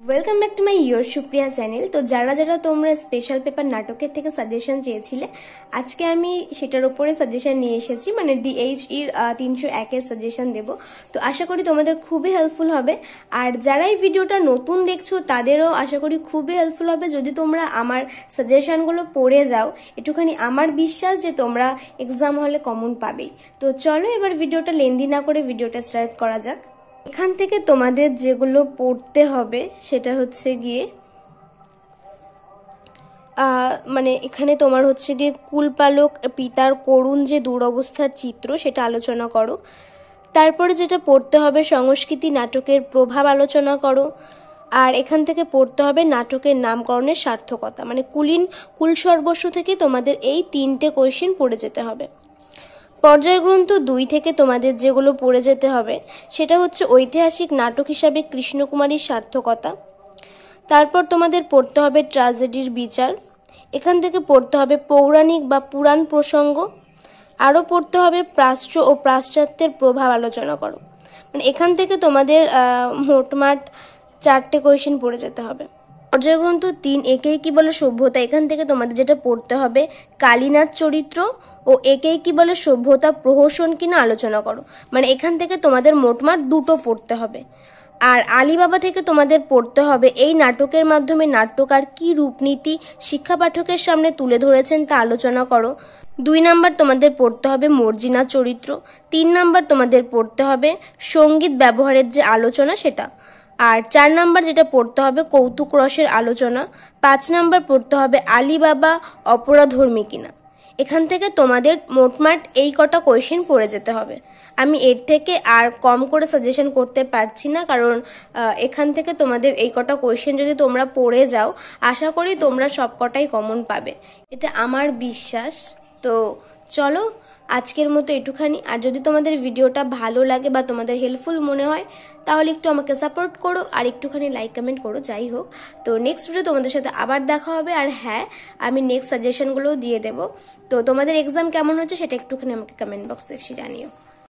Welcome back to my your Supriya channel. তো যারা যারা তোমরা স্পেশাল পেপার নাটকের থেকে সাজেশন চেয়েছিলে, আজকে আমি সেটার উপরে সাজেশন নিয়ে এসেছি, মানে DHEর 301-এর সাজেশন দেব। তো আশা করি তোমাদের খুবই হেল্পফুল হবে। আর যারা এই ভিডিওটা নতুন দেখছো তাদেরও আশা করি খুবই হেল্পফুল হবে যদি তোমরা আমার সাজেশনগুলো পড়ে যাও। একটুখানি আমার বিশ্বাস যে তোমরা এক্সাম হলে কমন পাবেই। তো চলো এবার ভিডিওটা লেন্দি না করে ভিডিওটা স্টার্ট করা যাক। এখান থেকে তোমাদের যেগুলো পড়তে হবে সেটা হচ্ছে গিয়ে মানে এখানে তোমার হচ্ছে গিয়ে কুলপালক পিতার করুণ যে দুরবস্থার চিত্র সেটা আলোচনা করো। তারপরে যেটা পড়তে হবে সংস্কৃতি নাটকের প্রভাব আলোচনা করো। আর এখান থেকে পড়তে হবে নাটকের নামকরণের সার্থকতা, মানে কুল সর্বস্ব থেকে তোমাদের এই 3টে কোয়েশ্চেন পড়ে যেতে হবে। পর্যায়গ্রন্থ 2 থেকে তোমাদের যেগুলো পড়ে যেতে হবে সেটা হচ্ছে ঐতিহাসিক নাটক হিসাবে কৃষ্ণকুমারীর সার্থকতা। তারপর তোমাদের পড়তে হবে ট্র্যাজেডির বিচার। এখান থেকে পড়তে হবে পৌরাণিক বা পুরাণ প্রসঙ্গ। আরও পড়তে হবে প্রাচ্য ও পাশ্চাত্যের প্রভাব আলোচনা করো। মানে এখান থেকে তোমাদের মোটমাট 4টে কোয়েশ্চেন পড়ে যেতে হবে। পর্যায়গ্রন্থ 3 একেই কি বলে সভ্যতা, এখান থেকে তোমাদের যেটা পড়তে হবে কালীনাথ চরিত্র ও একেই কি বলে সভ্যতা প্রহসন কিনা আলোচনা করো। মানে এখান থেকে তোমাদের মোটমাট 2টো পড়তে হবে। আর আলিবাবা থেকে তোমাদের পড়তে হবে এই নাটকের মাধ্যমে নাট্যকার কি রূপনীতি শিক্ষা পাঠকের সামনে তুলে ধরেছেন তা আলোচনা করো। 2 নাম্বার তোমাদের পড়তে হবে মর্জিনা চরিত্র। 3 নাম্বার তোমাদের পড়তে হবে সঙ্গীত ব্যবহারের যে আলোচনা সেটা। আর 4 নাম্বার যেটা পড়তে হবে কৌতুক রসের আলোচনা। 5 নাম্বার পড়তে হবে আলিবাবা অপরাধর্মী কিনা। এখান থেকে তোমাদের মোটমাট এই কটা কোয়েশ্চেন পড়ে যেতে হবে। আমি এর থেকে আর কম করে সাজেশন করতে পারছি না, কারণ এখান থেকে তোমাদের এই কটা কোয়েশ্চেন যদি তোমরা পড়ে যাও আশা করি তোমরা সব কটাই কমন পাবে, এটা আমার বিশ্বাস। তো চলো আজকের মতো একটুখানি। আর যদি তোমাদের ভিডিওটা ভালো লাগে বা তোমাদের হেল্পফুল মনে হয় তাহলে একটু আমাকে সাপোর্ট করো আর একটুখানি লাইক কমেন্ট করো, যাই হোক। তো নেক্সট ভিডিও তোমাদের সাথে আবার দেখা হবে। আর হ্যাঁ, আমি নেক্সট সাজেশনগুলোও দিয়ে দেবো। তো তোমাদের এক্সাম কেমন হচ্ছে সেটা একটুখানি আমাকে কমেন্ট বক্সে এসে জানিও।